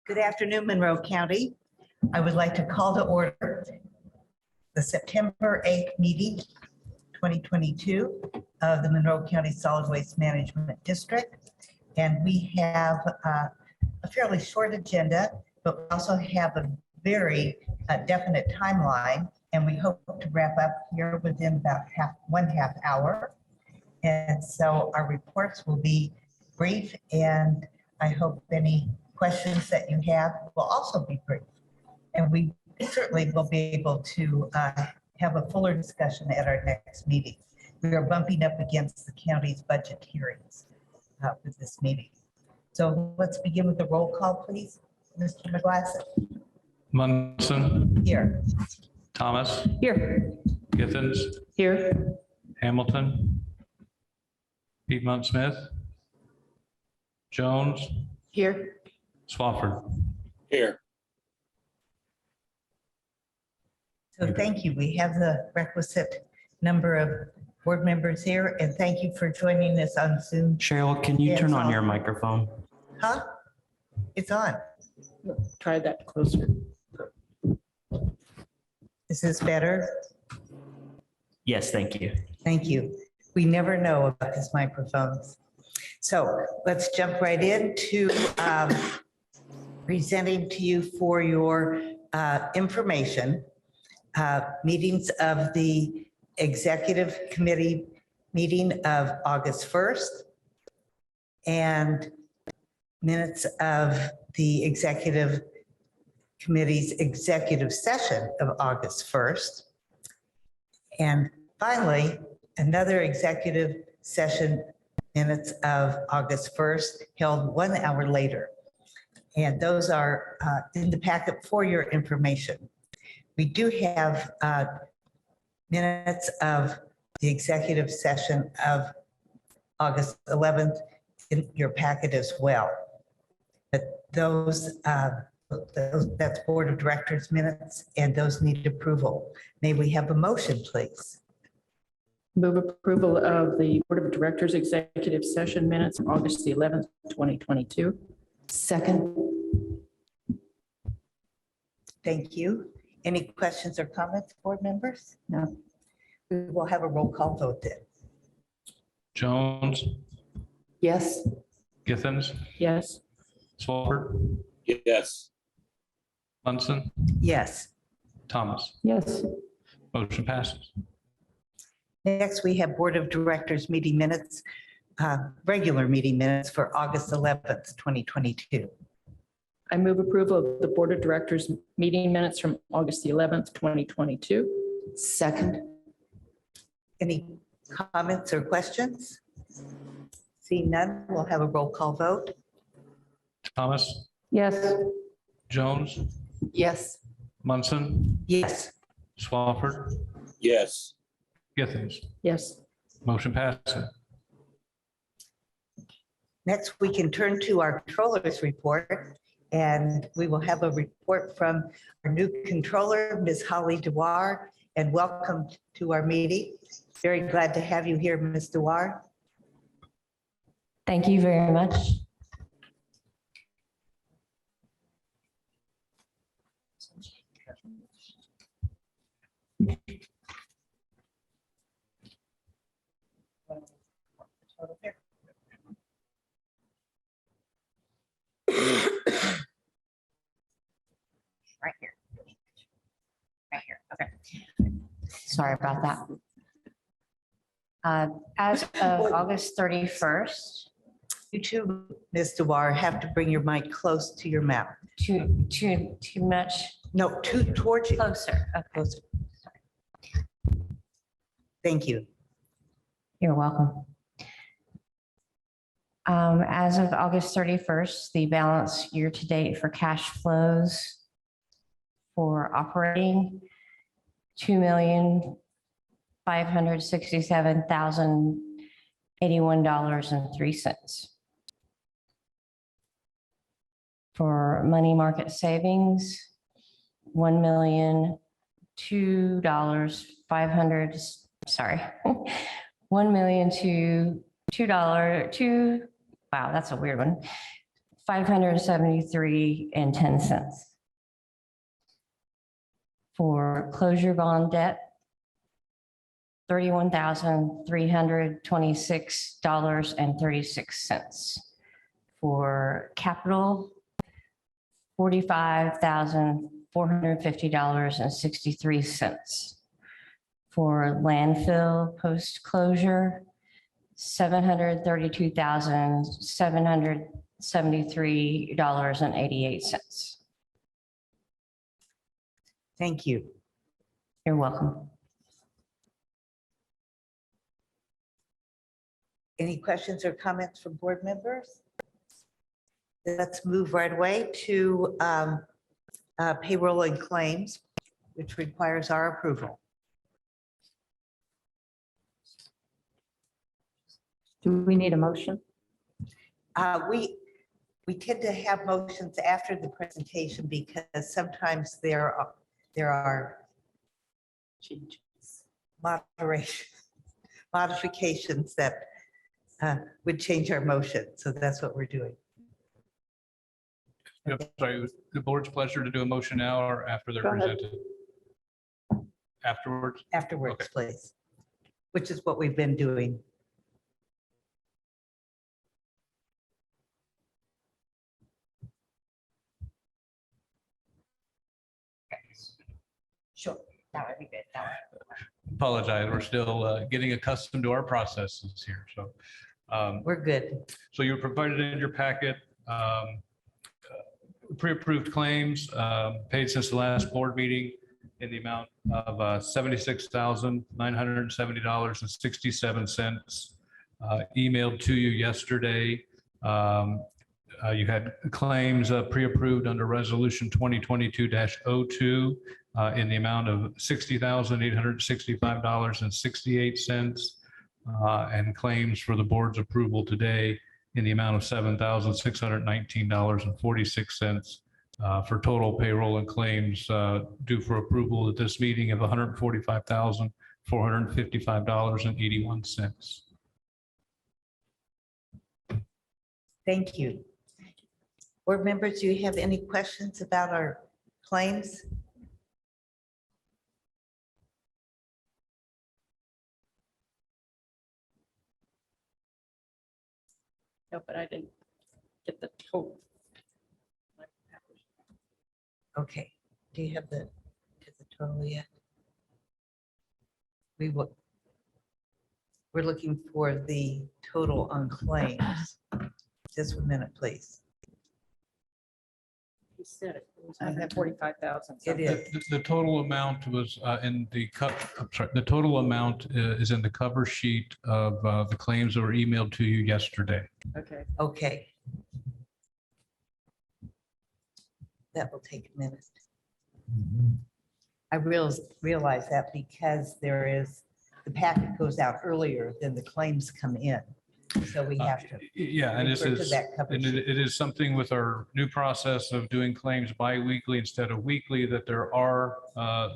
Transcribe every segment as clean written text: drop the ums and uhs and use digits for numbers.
Good afternoon, Monroe County. I would like to call to order the September 8th meeting, 2022 of the Monroe County Solid Waste Management District. And we have a fairly short agenda, but we also have a very definite timeline. And we hope to wrap up here within about one half hour. And so our reports will be brief, and I hope any questions that you have will also be brief. And we certainly will be able to have a fuller discussion at our next meeting. We are bumping up against the county's budget hearings with this meeting. So let's begin with the roll call, please. Mr. McGlasson. Munson. Here. Thomas. Here. Githens. Here. Hamilton. Piedmont Smith. Jones. Here. Swafford. Here. So thank you. We have the requisite number of board members here, and thank you for joining us on Zoom. Cheryl, can you turn on your microphone? Huh? It's on. Try that closer. Is this better? Yes, thank you. Thank you. We never know about these microphones. So let's jump right into presenting to you for your information, meetings of the Executive Committee meeting of August 1st and minutes of the Executive Committee's executive session of August 1st. And finally, another executive session minutes of August 1st held 1 hour later. And those are in the packet for your information. We do have minutes of the executive session of August 11th in your packet as well. But those, that's Board of Directors minutes, and those need approval. May we have a motion, please? Move approval of the Board of Directors Executive Session Minutes of August the 11th, 2022. Second. Thank you. Any questions or comments, board members? No. We will have a roll call vote then. Jones. Yes. Githens. Yes. Swafford. Yes. Munson. Yes. Thomas. Yes. Motion passes. Next, we have Board of Directors meeting minutes, regular meeting minutes for August 11th, 2022. I move approval of the Board of Directors meeting minutes from August the 11th, 2022. Second. Any comments or questions? Seeing none, we'll have a roll call vote. Thomas. Yes. Jones. Yes. Munson. Yes. Swafford. Yes. Githens. Yes. Motion passes. Next, we can turn to our controller's report, and we will have a report from our new controller, Ms. Holly Dewar, and welcome to our meeting. Very glad to have you here, Ms. Dewar. Thank you very much. Right here. Right here. Okay. Sorry about that. As of August 31st, You too, Ms. Dewar, have to bring your mic close to your mouth. too much No, towards you. closer. Okay. Closer. Thank you. You're welcome. As of August 31st, the balance year to date for cash flows for operating, $2,567,081.03. For money market savings, $1,002,500, wow, that's a weird one. $573.10. For closure bond debt, $31,326.36. For capital, $45,450.63. For landfill post-closure, $732,773.88. Thank you. You're welcome. Any questions or comments from board members? Let's move right away to payroll and claims, which requires our approval. Do we need a motion? We tend to have motions after the presentation because sometimes there are modifications that would change our motion. So that's what we're doing. Yep, sorry, the board's pleasure to do a motion now or after they're Go ahead. presented? Afterwards? Afterwards, Okay. please, which is what we've been doing. Sure, that would be good. Apologize, we're still getting accustomed to our processes here, so. We're good. So you provided in your packet pre-approved claims paid since the last board meeting in the amount of $76,970.67 emailed to you yesterday. You had claims pre-approved under resolution 2022-02 in the amount of $60,865.68 and claims for the board's approval today in the amount of $7,619.46 for total payroll and claims due for approval at this meeting of $145,455.81. Thank you. Board members, do you have any questions about our claims? No, but I didn't get the total. Okay, do you have the total yet? We're looking for the total on claims. Just a minute, please. You said it. It was 145,000. It is. The total amount was in the the total amount is in the cover sheet of the claims that were emailed to you yesterday. Okay. Okay. That will take a minute. I realize that because the packet goes out earlier than the claims come in. So we have to Yeah, and this refer to is, that cover and sheet. it is something with our new process of doing claims bi-weekly instead of weekly, that there are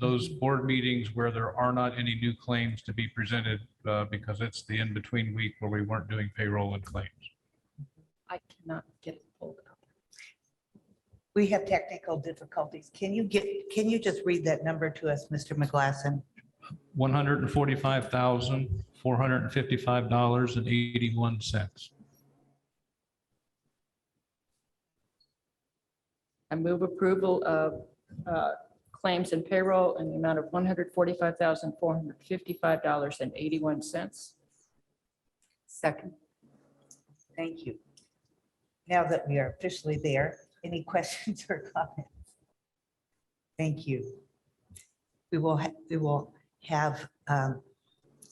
those board meetings where there are not any new claims to be presented because it's the in-between week where we weren't doing payroll and claims. I cannot get it pulled up. We have technical difficulties. Can you just read that number to us, Mr. McGlasson? $145,455.81. I move approval of claims and payroll in the amount of $145,455.81. Second. Thank you. Now that we are officially there, any questions or comments? Thank you. We will have a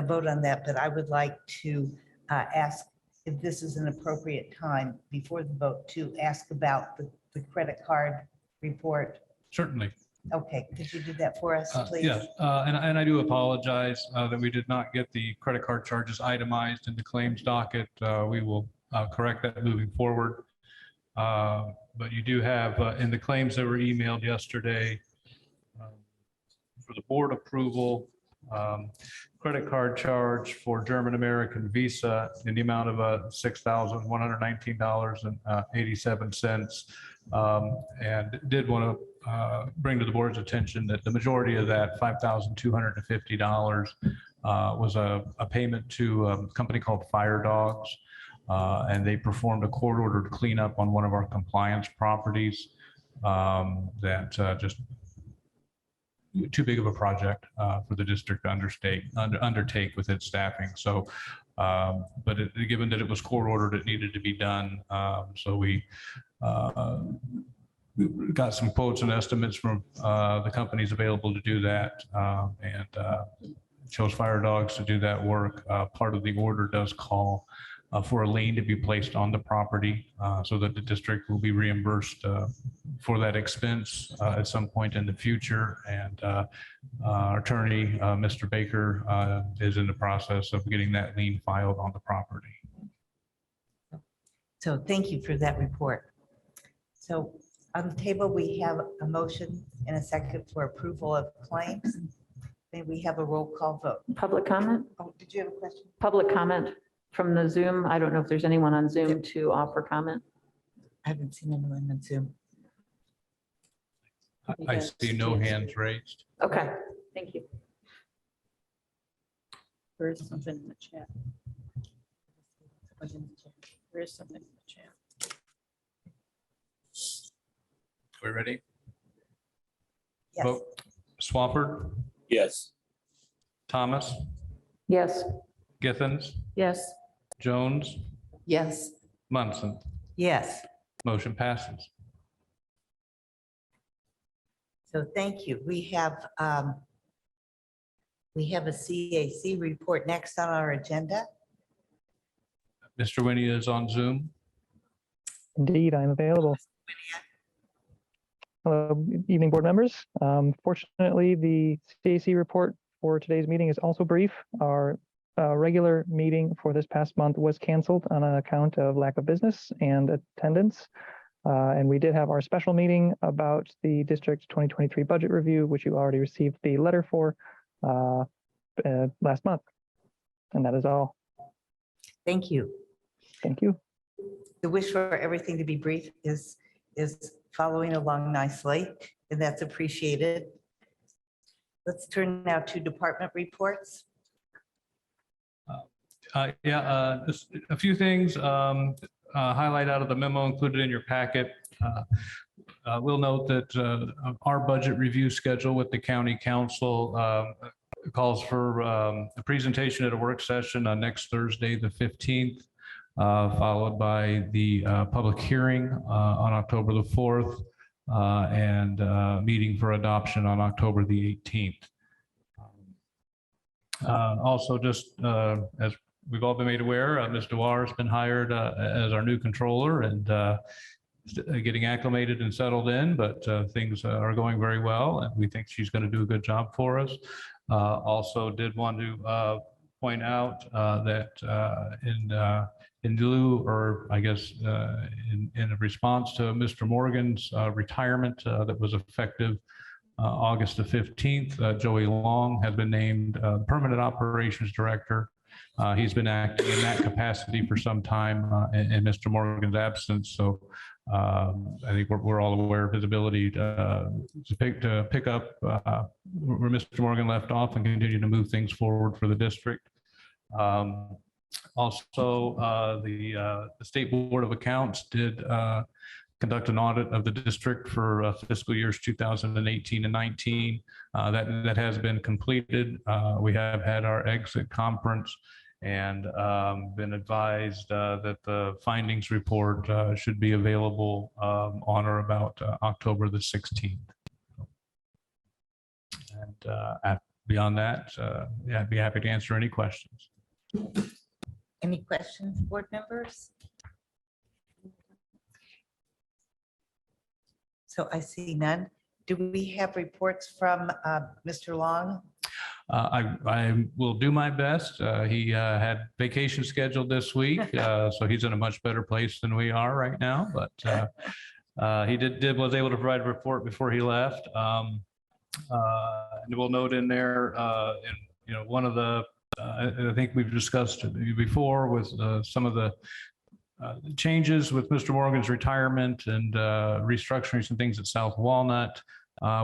vote on that, but I would like to ask if this is an appropriate time before the vote to ask about the credit card report. Certainly. Okay, could you do that for us, please? Yeah, and I do apologize that we did not get the credit card charges itemized in the claims docket. We will correct that moving forward. But you do have in the claims that were emailed yesterday for the board approval, credit card charge for German American Visa in the amount of $6,119.87. And did want to bring to the board's attention that the majority of that $5,250 was a payment to a company called Fire Dogs. And they performed a court-ordered cleanup on one of our compliance properties that just too big of a project for the district to undertake with its staffing. So, but given that it was court-ordered, it needed to be done. So we got some quotes and estimates from the companies available to do that, and chose Fire Dogs to do that work. Part of the order does call for a lien to be placed on the property so that the district will be reimbursed for that expense at some point in the future. And our attorney, Mr. Baker, is in the process of getting that lien filed on the property. So thank you for that report. So on the table, we have a motion and a second for approval of claims. May we have a roll call vote? Public comment? Oh, did you have a question? Public comment from the Zoom. I don't know if there's anyone on Zoom to offer comment. I haven't seen anyone on Zoom. I see no hands raised. Okay, thank you. There is something in the chat. There is something in the chat. We ready? Yes. Vote. Swafford, Yes. Thomas, Yes. Githens, Yes. Jones, Yes. Munson. Yes. Motion passes. So thank you. We have a CAC report next on our agenda. Mr. Winnie is on Zoom. Indeed, I'm available. Hello, evening board members. Fortunately, the CAC report for today's meeting is also brief. Our regular meeting for this past month was canceled on account of lack of business and attendance. And we did have our special meeting about the district's 2023 budget review, which you already received the letter for last month. And that is all. Thank you. Thank you. The wish for everything to be brief is following along nicely, and that's appreciated. Let's turn now to department reports. Just a few things highlight out of the memo included in your packet. We'll note that our budget review schedule with the county council calls for a presentation at a work session on next Thursday, the 15th, followed by the public hearing on October the 4th, and meeting for adoption on October the 18th. Also, just as we've all been made aware, Ms. Dewar has been hired as our new controller and getting acclimated and settled in, but things are going very well, and we think she's going to do a good job for us. Also did want to point out that in lieu, or I guess in a response to Mr. Morgan's retirement that was effective August the 15th, Joey Long has been named Permanent Operations Director. He's been acting in that capacity for some time in Mr. Morgan's absence. So I think we're all aware of his ability to pick up where Mr. Morgan left off and continue to move things forward for the district. Also, the State Board of Accounts did conduct an audit of the district for fiscal years 2018 and 19. That has been completed. We have had our exit conference and been advised that the findings report should be available on or about October the 16th. And beyond that, yeah, I'd be happy to answer any questions. Any questions, board members? So I see none. Do we have reports from Mr. Long? I will do my best. He had vacation scheduled this week, so he's in a much better place than we are right now. But he was able to provide a report before he left. And we'll note in there in one of the, I think we've discussed before with some of the changes with Mr. Morgan's retirement and restructuring some things at South Walnut.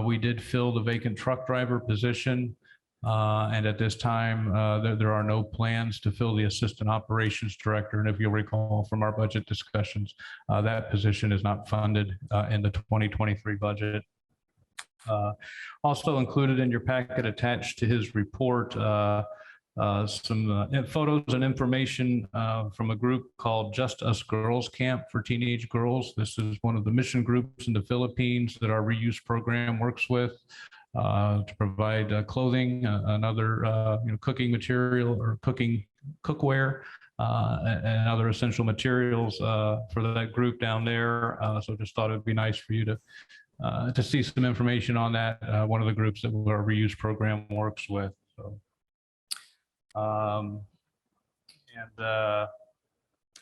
We did fill the vacant truck driver position. And at this time, there are no plans to fill the assistant operations director. And if you'll recall from our budget discussions, that position is not funded in the 2023 budget. Also included in your packet attached to his report, some photos and information from a group called Just Us Girls Camp for Teenage Girls. This is one of the mission groups in the Philippines that our reuse program works with to provide clothing and other cooking material or cookware and other essential materials for that group down there. So just thought it'd be nice for you to see some information on that. One of the groups that our reuse program works with. So.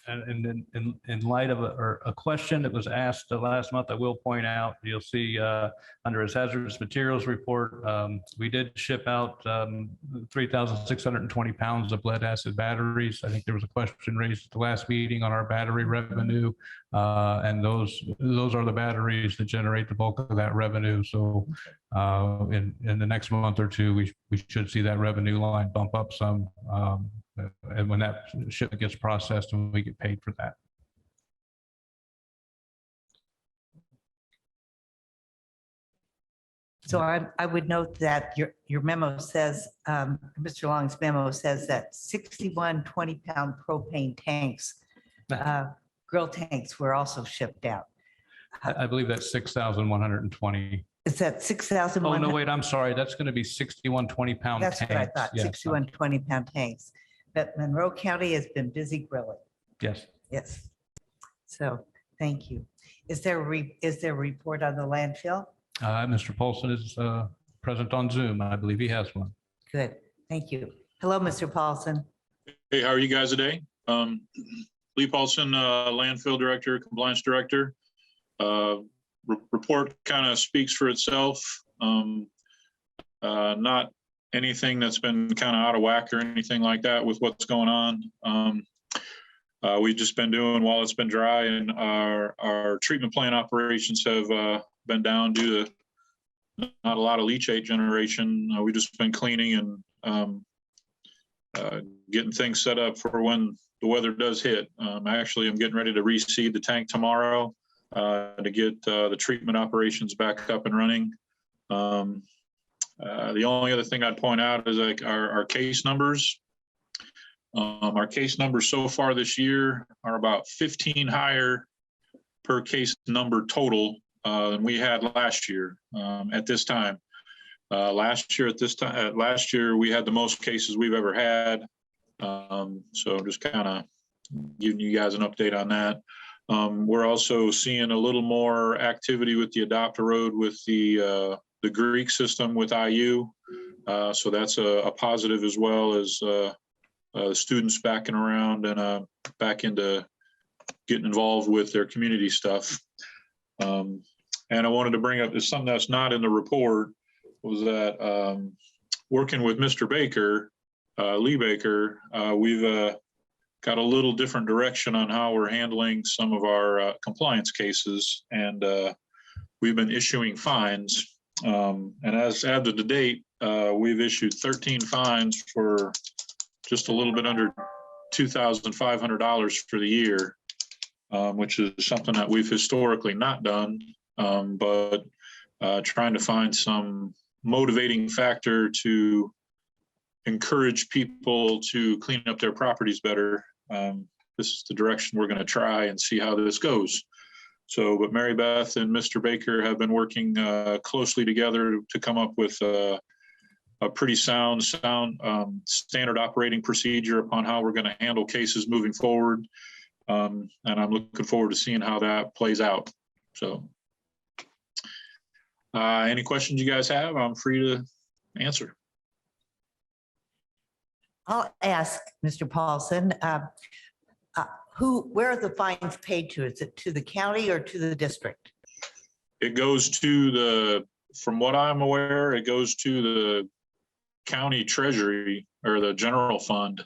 And in light of a question that was asked last month, I will point out, you'll see under his hazardous materials report, we did ship out 3,620 pounds of lead acid batteries. I think there was a question raised at the last meeting on our battery revenue, and those are the batteries that generate the bulk of that revenue. So in the next month or two, we should see that revenue line bump up some. And when that shipment gets processed and we get paid for that. So I would note that your memo says, Mr. Long's memo says that 61 20-pound propane tanks, grill tanks were also shipped out. I believe that's 6,120. Is that 6,000? Oh, no, wait, I'm sorry. That's going to be 61 20-pound tanks. That's what I thought, Yes. 61 20-pound tanks. But Monroe County has been busy grilling. Yes. Yes. So thank you. Is there a report on the landfill? Mr. Paulson is present on Zoom. I believe he has one. Good. Thank you. Hello, Mr. Paulson. Hey, how are you guys today? Lee Paulson, Landfill Director, Compliance Director. Report kind of speaks for itself. Not anything that's been kind of out of whack or anything like that with what's going on. We've just been doing while it's been dry, and our treatment plant operations have been down due to not a lot of leachate generation. We've just been cleaning and getting things set up for when the weather does hit. Actually, I'm getting ready to reseed the tank tomorrow to get the treatment operations back up and running. The only other thing I'd point out is like our case numbers. Our case numbers so far this year are about 15 higher per case number total than we had last year at this time. Last year we had the most cases we've ever had. So just kind of giving you guys an update on that. We're also seeing a little more activity with the Adopt-A-Road with the Greek system with IU. So that's a positive, as well as students backing around and back into getting involved with their community stuff. And I wanted to bring up is something that's not in the report, was that working with Mr. Baker, Lee Baker, we've got a little different direction on how we're handling some of our compliance cases, and we've been issuing fines. And as of the date, we've issued 13 fines for just a little bit under $2,500 for the year, which is something that we've historically not done, but trying to find some motivating factor to encourage people to clean up their properties better. This is the direction we're going to try and see how this goes. So, but Mary Beth and Mr. Baker have been working closely together to come up with a pretty sound standard operating procedure upon how we're going to handle cases moving forward. And I'm looking forward to seeing how that plays out. So any questions you guys have, I'm free to answer. I'll ask Mr. Paulson, where are the fines paid to? Is it to the county or to the district? It goes to from what I'm aware, it goes to county treasury or the general fund.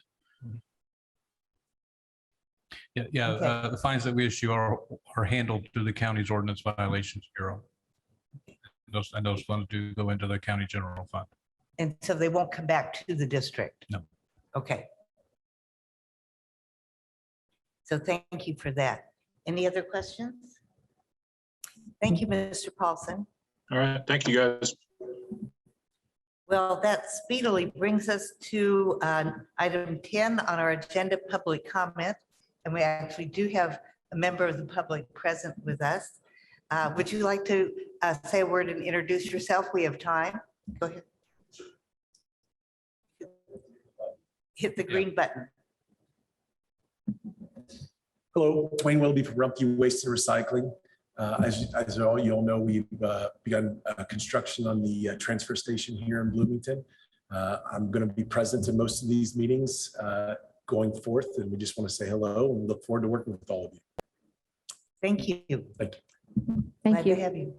Yeah, Okay. the fines that we issue are handled through the county's ordinance violations bureau. Those funds do go into the county general fund. And so they won't come back to the district? No. Okay. So thank you for that. Any other questions? Thank you, Mr. Paulson. All right, thank you, guys. Well, that speedily brings us to item 10 on our agenda, public comment. And we actually do have a member of the public present with us. Would you like to say a word and introduce yourself? We have time. Go ahead. Hit the green button. Hello, Wayne Willoughby from Rumpke Waste and Recycling. As all you all know, we've begun construction on the transfer station here in Bloomington. I'm going to be present in most of these meetings going forth, and we just want to say hello and look forward to working with all of you. Thank you. Thank you. Thank Glad to you. have you.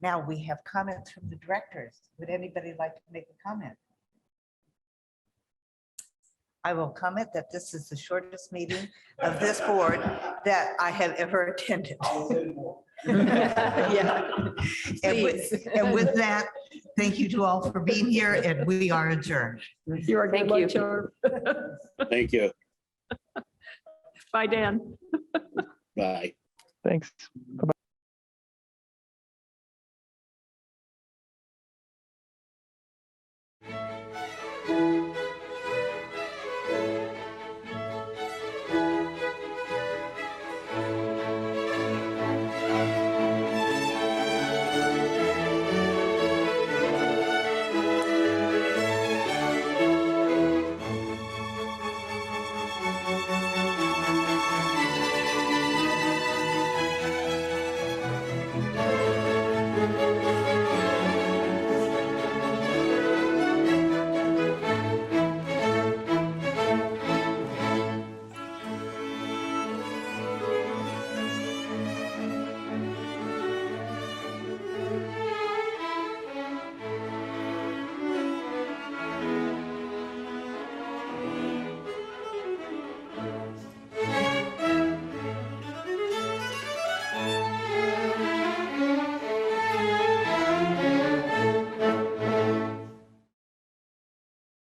Now we have comments from the directors. Would anybody like to make a comment? I will comment that this is the shortest meeting of this board that I have ever attended. Yeah. And with that, thank you to all for being here, and we are adjourned. You are good luck, Charm. Thank you. Bye, Dan. Bye. Thanks. Bye-bye.